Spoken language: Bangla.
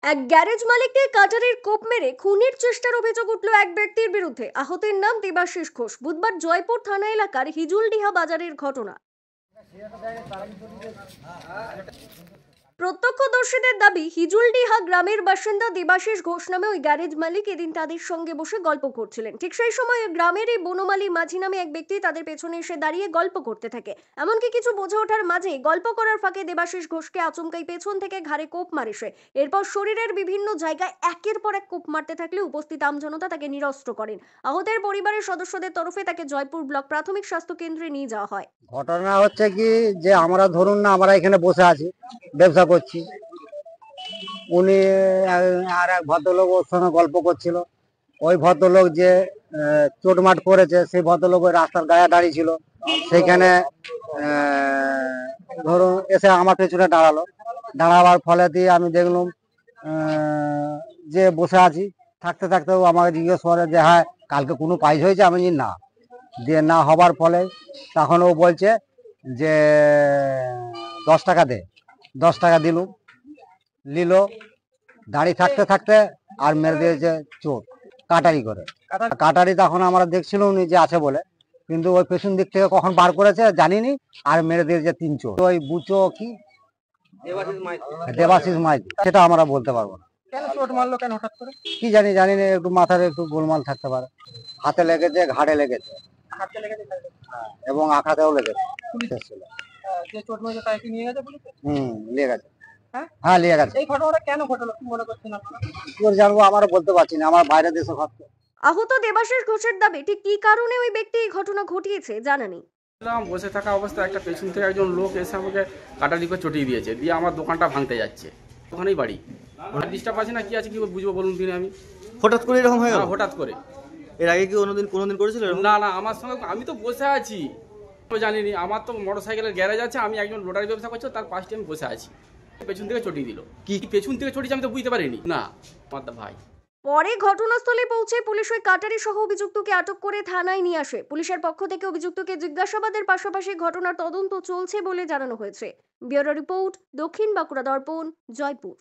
এক গ্যারেজ মালিককে কাটারির কোপ মেরে খুনের চেষ্টার অভিযোগ উঠল এক ব্যক্তির বিরুদ্ধে। আহতের নাম দেবাশিস ঘোষ। বুধবার জয়পুর থানা এলাকার হিজুলডিহা বাজারের ঘটনা। প্রত্যক্ষদর্শীদের দাবি, হিজুলডিহা গ্রামের বাসিন্দা দেবাশিস ঘোষ নামে ওই গ্যারেজ মালিক এদিন তাদের সঙ্গে বসে গল্প করছিলেন। ঠিক সেই সময় গ্রামেরই বনমালী মাঝি নামে এক ব্যক্তি তাদের পেছনে এসে দাঁড়িয়ে গল্প করতে থাকে। এমনকি কিছু বোঝে ওঠার মাঝে গল্প করার ফাঁকে দেবাশিস ঘোষকে আচমকাই পেছন থেকে ঘাড়ে কোপ মারে সে। এরপর শরীরের বিভিন্ন জায়গায় একের পর এক কোপ মারতে থাকলে উপস্থিত আমজনতা তাকে নিরস্ত্র করেন। আহতের পরিবারের সদস্যদের তরফে তাকে জয়পুর ব্লক প্রাথমিক স্বাস্থ্য কেন্দ্রে নিয়ে যাওয়া হয়। ঘটনা হচ্ছে কি যে আমরা ধরুন না, আমরা এখানে বসে আছি, ব্যবসা করছি। উনি আর এক ভদ্রলোক ওর সঙ্গে গল্প করছিল। ওই ভদ্রলোক যে চোটমাট করেছে, সেই ভদ্রলোক ওই রাস্তার গায়ে দাঁড়িয়ে ছিল। সেইখানে ধরুন এসে আমার পেছনে দাঁড়াবার ফলে দিয়ে আমি দেখলাম যে বসে আছি। থাকতে থাকতে ও আমাকে জিজ্ঞেস করে যে হ্যাঁ কালকে কোনো কাজ হয়েছে? আমি বলি না। দিয়ে না হবার ফলে তখন ও বলছে যে 10 টাকা দে। 10 টাকা দিলুম, নিল। দাঁড়িয়ে থাকতে থাকতে আর মেরে দিয়েছে চোট, কাটারি করে। কাটারি তখন আমরা দেখছিলাম নি যে আছে বলে, কিন্তু ওই পেছন দিক থেকে কখন বার করেছে জানিনি, আর মেরে দিয়েছে 3 চোট। ওই বুচো কি দেবাশিস মাইতি, সেটা আমরা বলতে পারবো না। কেন চোট মারলো, কেন হঠাৎ করে? কি জানি না, একটু মাথার একটু গোলমাল থাকতে পারে। হাতে লেগেছে, ঘাড়ে লেগেছে, হাতে লেগেছে? এবং আঁখাতেও লেগেছে। যে চোট মেরেছে তাকে কি নিয়ে গেছে পুলিশ? নিয়ে গেছে। হ্যাঁ হ্যাঁ, নিয়ে গেছে। এই ঘটনাটা কেন ঘটলো কি মনে করছেন আপনারা? কি করে জানবো, আমরা বলতে পারছি না, আমার বাইরে দেশে থাকতো। আহত দেবাশিস ঘোষের দাবি, ঠিক কী কারণে ওই ব্যক্তি এই ঘটনা ঘটিয়েছে জানা নেই। বসে থাকা অবস্থায় একটা পেছন থেকে একজন লোক এসে আমাকে কাটারি করে চটিয়ে দিয়েছে, দিয়ে আমার দোকানটা ভাঙতে যাচ্ছে। ওখানেই বাড়ি, ডিস্টার্ব আছে না কি আছে কি বুঝবো বলুন দিন। আমি হঠাৎ করে এরকম হয়ে গেল? হঠাৎ করে। এর আগে কি কোনোদিন করেছিল এরকম? না, আমার সঙ্গে আমি তো বসে আছি, জানিনি। আমার তো মোটর সাইকেলের গ্যারেজ আছে, আমি একজন লোডারি ব্যবসা করছি, তার পাশে আমি বসে আছি। পেছন থেকে চটিয়ে দিল। কি পেছন থেকে চটিয়েছে আমি তো বুঝতে পারিনি। না, আমার ভাই। পরে ঘটনাস্থলে পৌঁছে পুলিশ ওই কাটারি সহ অভিযুক্তকে আটক করে থানায় নিয়ে আসে। পুলিশের পক্ষ থেকে অভিযুক্তকে জিজ্ঞাসাবাদের পাশাপাশি ঘটনার তদন্ত চলছে বলে জানানো হয়েছে। ব্যুরো রিপোর্ট, দক্ষিণ বাঁকুড়া দর্পণ, জয়পুর।